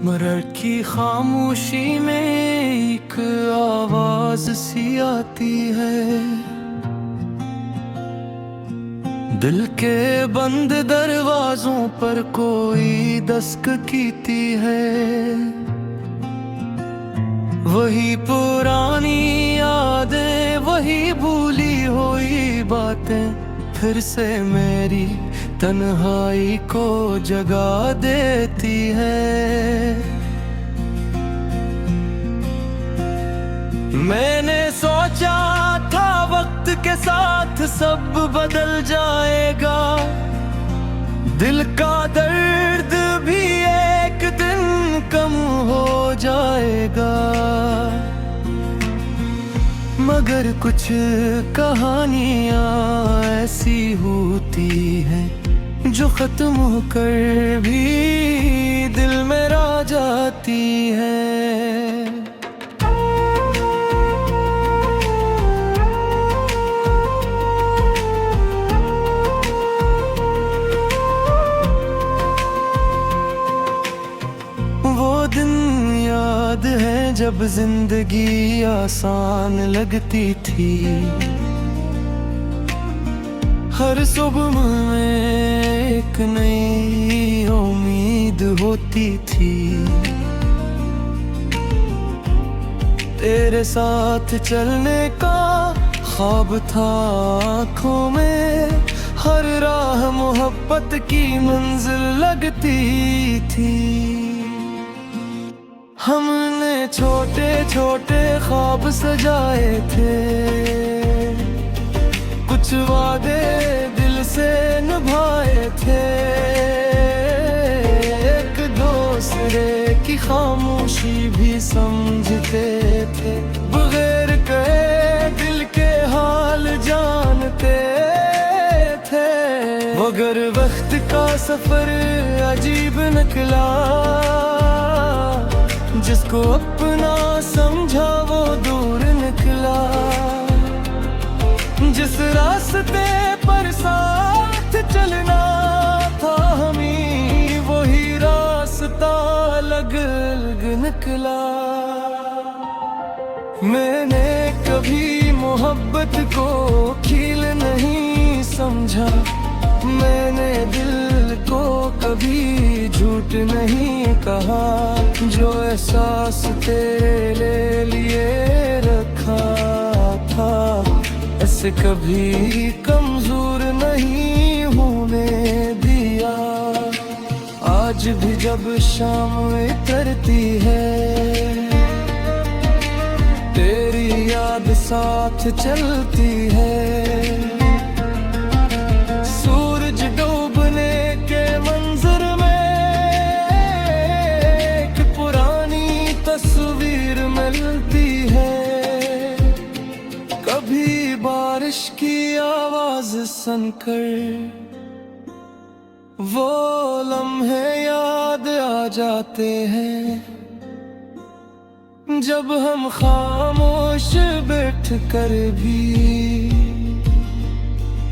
मरर की खामोशी में एक आवाज सी आती है, दिल के बंद दरवाजों पर कोई दस्तक कीती है। वही पुरानी यादें, वही भूली हुई बातें फिर से मेरी तन्हाई को जगा देती है। मैंने सोचा था वक्त के साथ सब बदल जाएगा, दिल का दर्द भी एक दिन कम हो जाएगा। मगर कुछ कहानियां ऐसी होती हैं जो खत्म होकर भी दिल में रह जाती है। वो दिन याद है जब जिंदगी आसान लगती थी, हर सुबह में एक नई उम्मीद होती थी। तेरे साथ चलने का ख्वाब था आँखों में, हर राह मोहब्बत की मंजिल लगती थी। हमने छोटे छोटे ख्वाब सजाए थे, कुछ वादे दिल से निभाए थे। एक दूसरे की खामोशी भी समझते थे, बगैर कहे दिल के हाल जानते थे। मगर वक्त का सफर अजीब निकला, जिसको अपना समझा वो दूर निकला। जिस रास्ते पर साथ चलना था हमें, वही रास्ता अलग अलग निकला। मैंने कभी मोहब्बत को खील नहीं समझा, मैंने दिल को कभी झूठ नहीं कहा। जो एहसास तेरे लिए रखा था, ऐसे कभी कमजोर नहीं होने दिया। आज भी जब शाम उतरती है, तेरी याद साथ चलती है। सूरज डूबने के मंजर में एक पुरानी तस्वीर मिलती है। कभी बारिश की आवाज सुनकर वो लम्हे याद आ जाते हैं, जब हम खामोश बैठ कर भी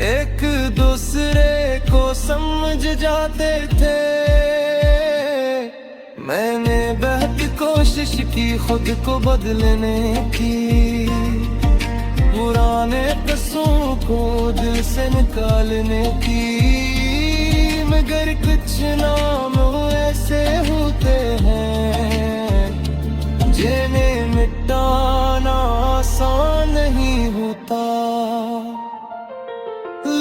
एक दूसरे को समझ जाते थे। मैंने बहुत कोशिश की खुद को बदलने की, पुराने कसूं को दिल से निकालने की। मगर कुछ नाम ऐसे होते हैं जिन्हें मिटाना आसान नहीं होता।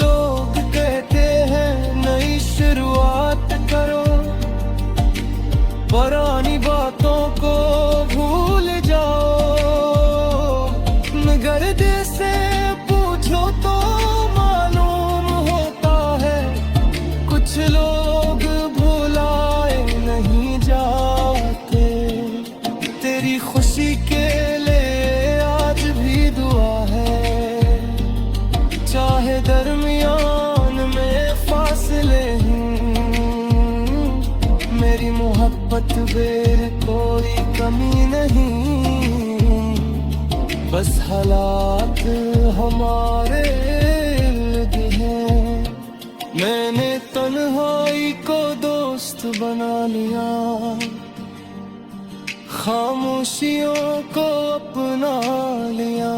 लोग कहते हैं नई शुरुआत करो, पुरानी बातों को भूल जाओ। मगर दिल से पूछो तो मालूम होता है, कुछ लोग भुलाए नहीं जाते। तेरी खुशी के लिए आज भी दुआ है, चाहे दरमियान में फासले हैं। मेरी मोहब्बत में कोई कमी नहीं, बस हालात हमारे इर्द हैं। मैंने तन्हाई को दोस्त बना लिया, खामोशियों को अपना लिया,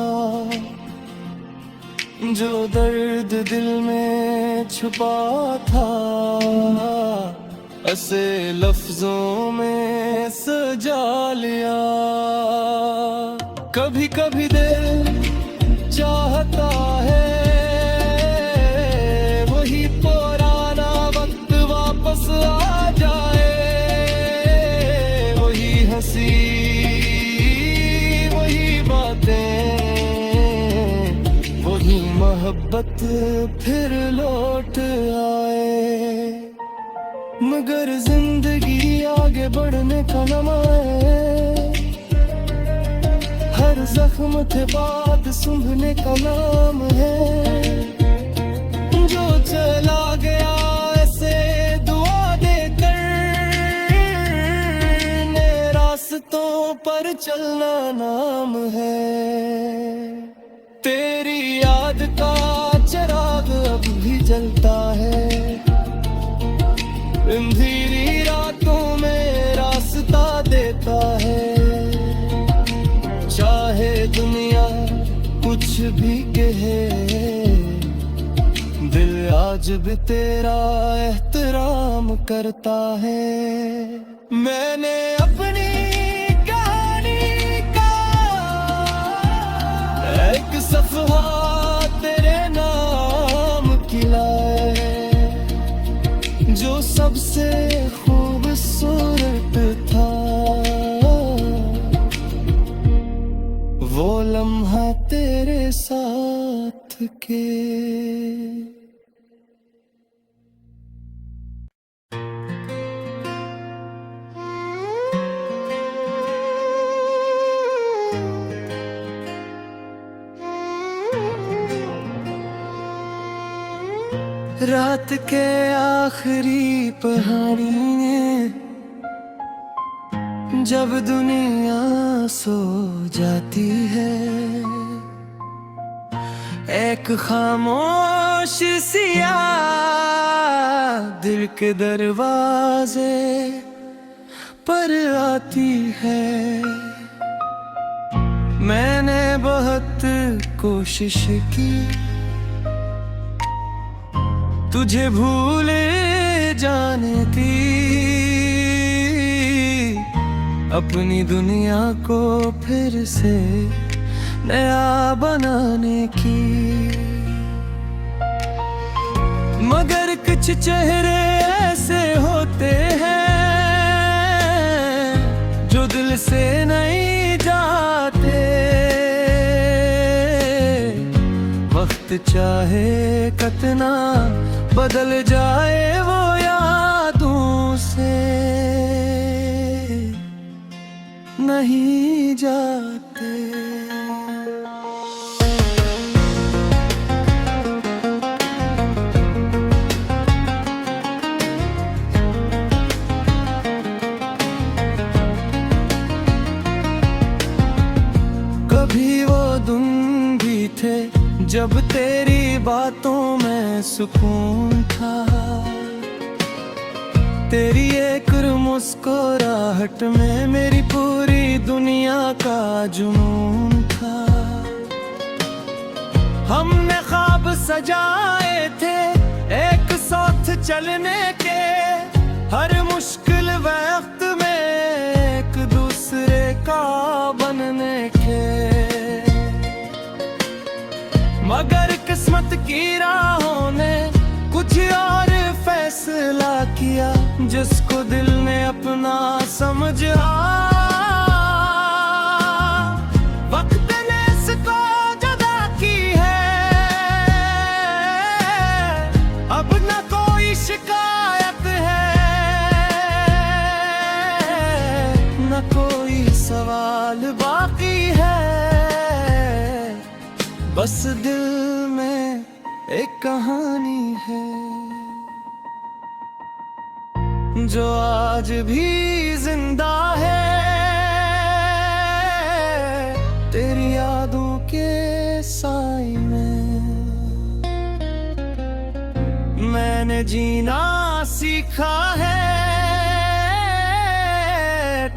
जो दर्द दिल में छुपा था ऐसे लफ्जों में सजा लिया। कभी कभी दिल चाहता है वही पुराना वक्त वापस आ जाए, वही हंसी वही बातें वही मोहब्बत फिर लौट आए। मगर जिंदगी आगे बढ़ने का नाम है, हर जख्म थे बात सूंघने का नाम है। जो चला गया ऐसे दुआ देकर, नए रास्तों पर चलना नाम है। तेरी याद का चिराग अब भी जलता है, अंधेरी रातों में रास्ता देता है। चाहे दुनिया कुछ भी कहे, दिल आज भी तेरा एहतराम करता है। मैंने अपनी कहानी का एक सफा तेरे नाम खिला है, जो सबसे खूबसूरत था वो लम्हा तेरे साथ के। रात के आखिरी पहाड़ी में जब दुनिया सो जाती है, एक खामोश सिया दिल के दरवाजे पर आती है। मैंने बहुत कोशिश की तुझे भूल जाने की, अपनी दुनिया को फिर से नया बनाने की। मगर कुछ चेहरे ऐसे होते हैं जो दिल से नहीं जाते। वक्त चाहे कितना बदल जाए वो यादों से नहीं जाते। कभी वो दिन भी थे जब तेरी बातों में सुकून था, तेरी एक मुस्कुराहट में मेरी पूरी दुनिया का जुनून था। हमने ख्वाब सजाए थे एक साथ चलने के, हर मुश्किल वक्त में एक दूसरे का बनने के। मगर किस्मत की राहों ने कुछ और फैसला किया, जिसको दिल ने अपना समझा। वक्त ने इसको जुदा की है, अब न कोई शिकायत है, न कोई सवाल बाकी है। बस दिल में एक कहानी है जो आज भी जिंदा है, तेरी यादों के साए में। मैंने जीना सीखा है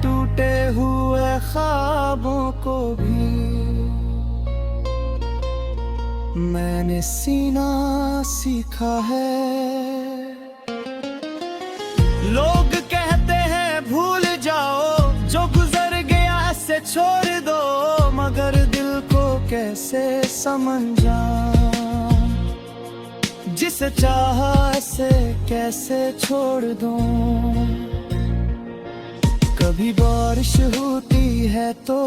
टूटे हुए ख्वाबों को भी मैंने सीना सीखा है। लोग कहते हैं भूल जाओ जो गुजर गया से छोड़ दो, मगर दिल को कैसे समझाऊं, जिसे चाहा से कैसे छोड़ दूं। कभी बारिश होती है तो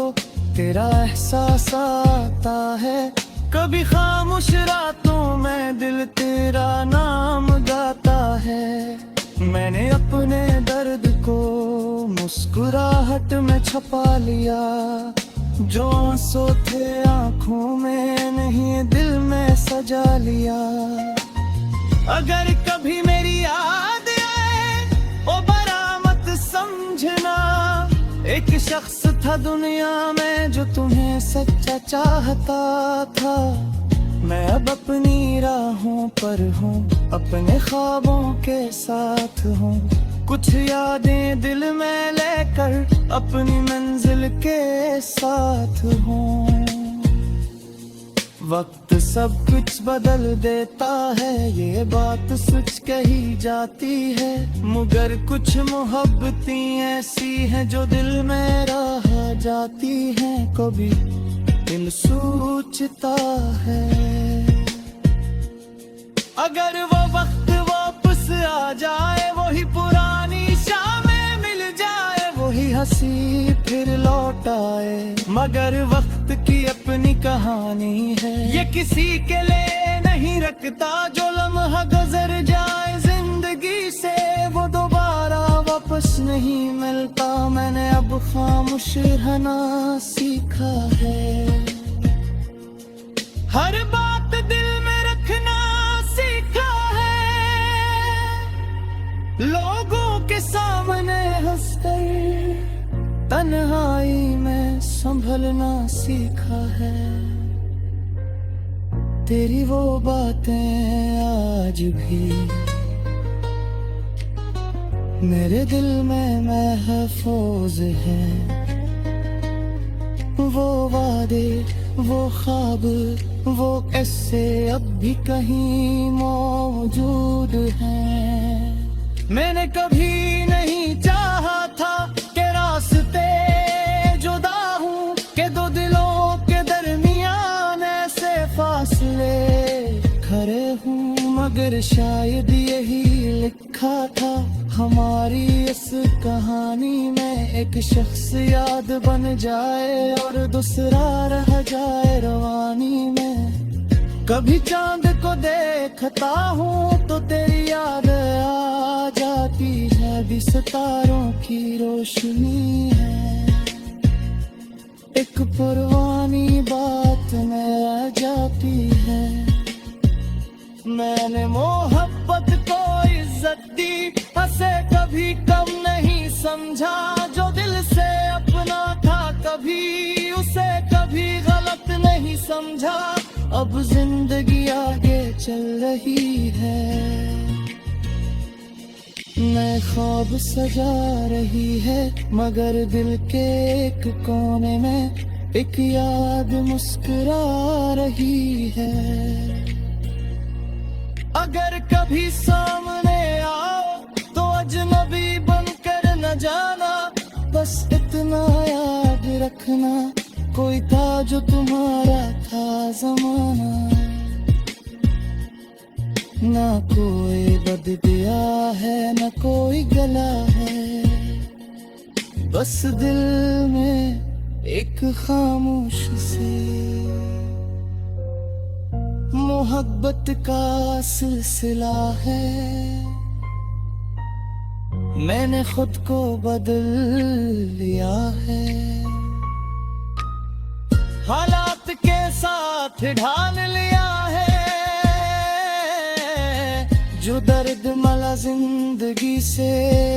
तेरा एहसास आता है, कभी खामोश रातों में दिल तेरा नाम गाता है। मैंने अपने दर्द को मुस्कुराहट में छुपा लिया, जो आंसू थे आंखों में नहीं दिल में सजा लिया। अगर कभी मेरी याद आए ओ बरामत समझना, एक शख्स था दुनिया में जो तुम्हें सच्चा चाहता था। मैं अब अपनी राहों पर हूँ, अपने ख्वाबों के साथ हूँ, कुछ यादें दिल में लेकर अपनी मंजिल के साथ हूँ। वक्त सब कुछ बदल देता है, ये बात सच कही जाती है, मगर कुछ मोहब्बतें ऐसी हैं जो दिल में रह जाती हैं। कभी दिल सोचता है अगर वो वक्त वापस आ जाए, वही पुरानी शामें मिल जाए, वही हंसी फिर लौट आए, मगर वक्त की अपनी कहानी है। ये किसी के लिए नहीं रखता, जो लम्हा गुजर जाए जिंदगी से वो दोबारा वापस नहीं मिलता। मैंने अब खामोश रहना सीखा है, हर बात दिल में रखना सीखा है, लोगों के सामने हंसकर तन्हाई में संभलना सीखा है। तेरी वो बातें आज भी मेरे दिल में महफूज हैं, वो वादे वो ख्वाब वो ऐसे अब भी कहीं मौजूद हैं। मैंने कभी नहीं चाहा था कि रास्ते जुदा हूँ, कि दो दिलों के दरमियान ऐसे फासले खड़े हूँ, मगर शायद यही लिखा था हमारी इस कहानी में। एक शख्स याद बन जाए और दूसरा रह जाए रवानी में। कभी चांद को देखता हूँ तो तेरी याद आ जाती है, भी सितारों की रोशनी है। एक पुरानी बात में आ जाती है, मैंने मोहब्बत को इज्जत दी, हसे कभी कम नहीं समझा, जो दिल से अपना था कभी उसे कभी गलत नहीं समझा। अब जिंदगी आगे चल रही है, नए ख्वाब सजा रही है, मगर दिल के एक कोने में एक याद मुस्कुरा रही है। अगर कभी सामने आओ तो अजनबी बनकर न जाना, बस इतना याद रखना कोई था जो तुम्हारा था ज़माना। ना कोई बद दिया है न कोई गला है, बस दिल में एक खामोश सी मोहब्बत का सिलसिला है। मैंने खुद को बदल लिया है, हालात के साथ ढाल लिया है, जो दर्द मला जिंदगी से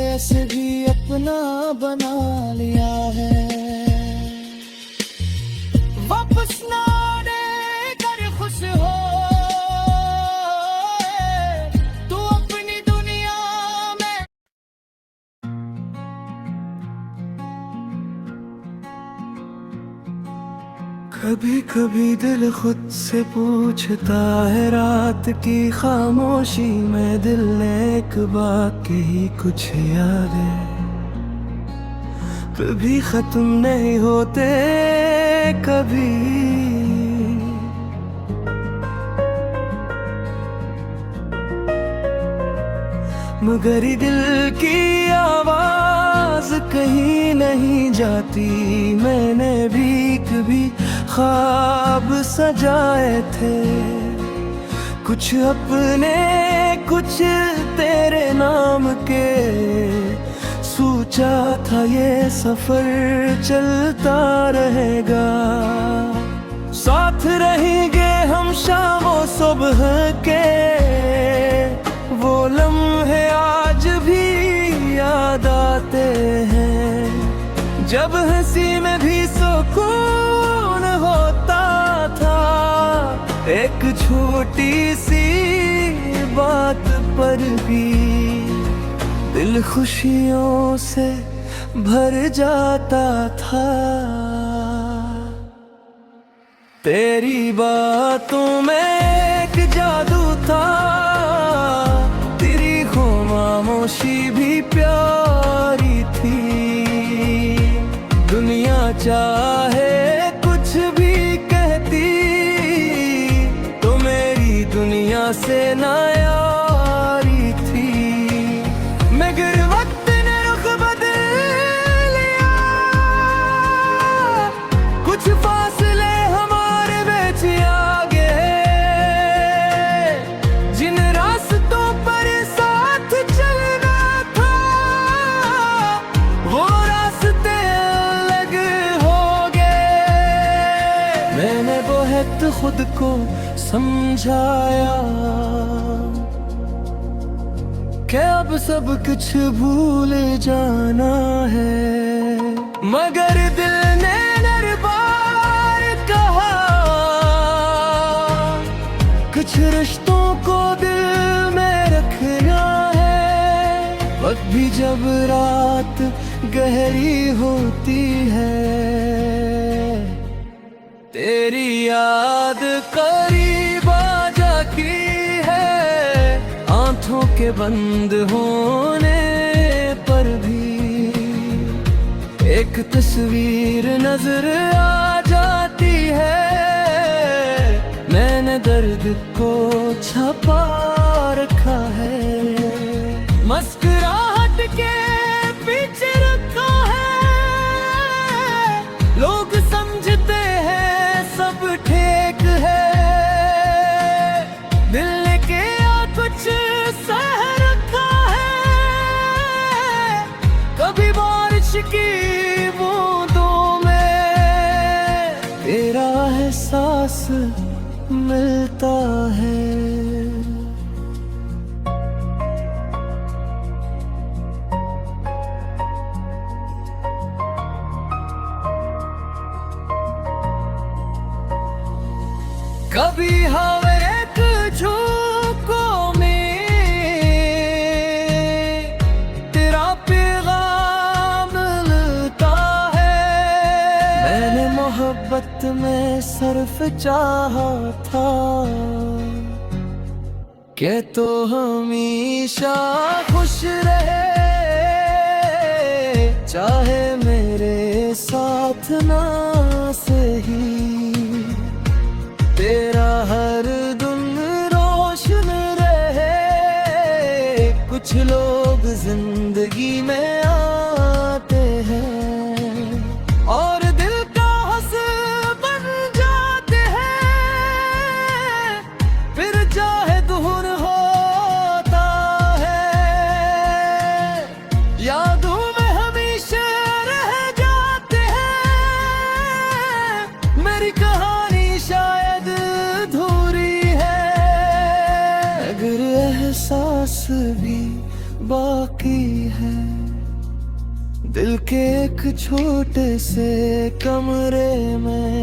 ऐसे भी अपना बना लिया है। वापस ना आने कर खुश हो तू अपनी दुनिया में। कभी कभी दिल खुद से पूछता है, रात की खामोशी में दिल ने एक बात कही, कुछ यादें कभी खत्म नहीं होते कभी। मगर दिल की आवाज कहीं नहीं जाती। मैंने भी कभी ख्वाब सजाए थे, कुछ अपने कुछ तेरे नाम के। सोचा था ये सफर चलता रहेगा, साथ रहेंगे हम शामों सुबह के। वो लम्हे आज भी याद आते हैं, जब हंसी में भी सुकून होता था। एक छोटी सी बात पर भी दिल खुशियों से भर जाता था। तेरी बातों में एक जादू था, तेरी खामोशी भी प्यारी थी। दुनिया चाहे कुछ भी कहती, तो मेरी दुनिया से ना यारी थी। मगर वक्त ने रुख बदल लिया, कुछ फासले हमारे बीच आ गए। जिन रास्तों पर साथ चलना था, वो रास्ते अलग हो गए। मैंने बहुत खुद को समझाया कि अब सब कुछ भूल जाना है। मगर दिल ने हर बार कहा, कुछ रिश्तों को दिल में रखना है। वक्त भी जब रात गहरी होती है, तेरी याद करीब आ जाती है। आँखों के बंद होने पर भी एक तस्वीर नजर आ जाती है। मैंने दर्द को छपा रखा है, मुस्कुराहट के पीछे रखा है। लोग समझते हैं सब ठीक है, दिल ने किया कुछ सह रखा है। कभी बारिश की बूंदों में तेरा एहसास मिलता है। कभी हर एक झोंकों में तेरा पैगाम मिलता है। मैंने मोहब्बत में सिर्फ चाहा था कि तो हमेशा खुश रहे, चाहे मेरे साथ ना सही। तेरा हर दिन रोशन रहे। कुछ लोग जिंदगी में आते हैं और दिल का हंस बन जाते हैं, फिर चाहे दूर होता है। यादों में हमेशा रह जाते हैं। मेरी कहानी शायद अधूरी है, अगर एहसास भी बाकी है। दिल के एक छोटे से कमरे में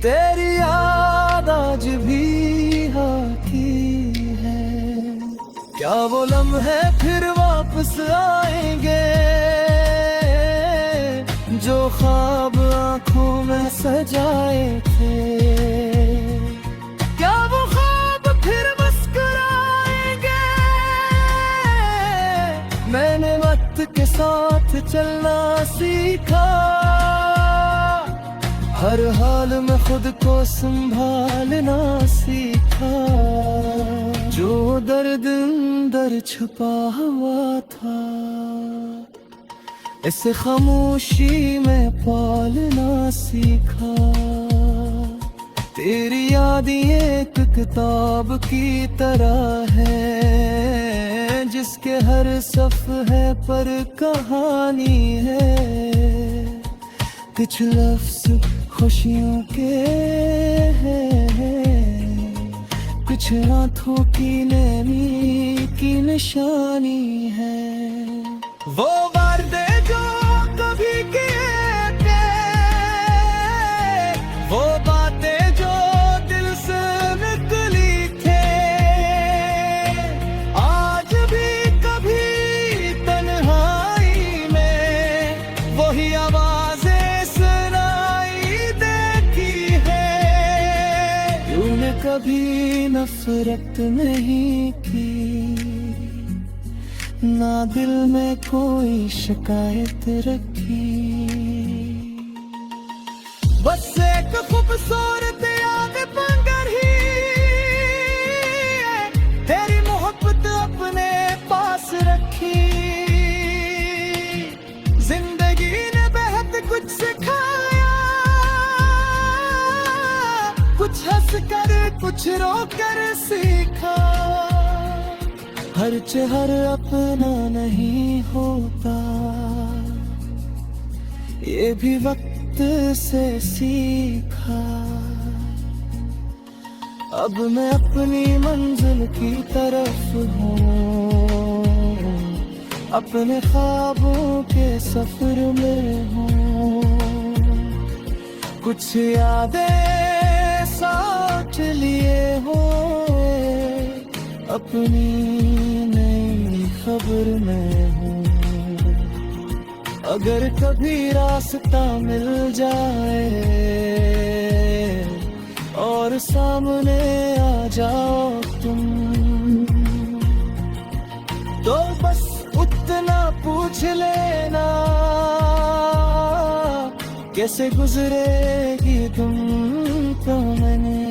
तेरी याद आज भी आती है। क्या वो लम्हे फिर वापस आएंगे जो ख्वाब आंखों में सजाए थे, क्या वो ख्वाब फिर मुस्कुराएंगे? मैंने वक्त के साथ चलना सीखा, हर हाल में खुद को संभालना सीखा। जो दर्द अंदर छुपा हुआ था, इसे खामोशी में पालना सीखा। तेरी याद एक किताब की तरह है, जिसके हर सफ़हे पर कहानी है। कुछ लफ्ज़ खुशियों के हैं, कुछ आँखों की नमी की निशानी है। वो वादे जो कभी किए थे, वो बातें जो दिल से निकली थे, आज भी कभी तन्हाई में वही आवाज़ें सुनाई देती है। तूने कभी नफरत नहीं की, ना दिल में कोई शिकायत रखी। बस एक खूबसूरत याद बन ही तेरी मोहब्बत अपने पास रखी। जिंदगी ने बेहद कुछ सिखाया, कुछ हंस कर कुछ रो कर सीखा। हर चेहरा अपना नहीं होता, ये भी वक्त से सीखा। अब मैं अपनी मंजिल की तरफ हूँ, अपने ख्वाबों के सफर में हूँ। कुछ यादें साथ लिए हो, अपनी नई खबर में हूँ। अगर कभी रास्ता मिल जाए और सामने आ जाओ तुम, तो बस उतना पूछ लेना, कैसे गुजरेगी तुम तो मैंने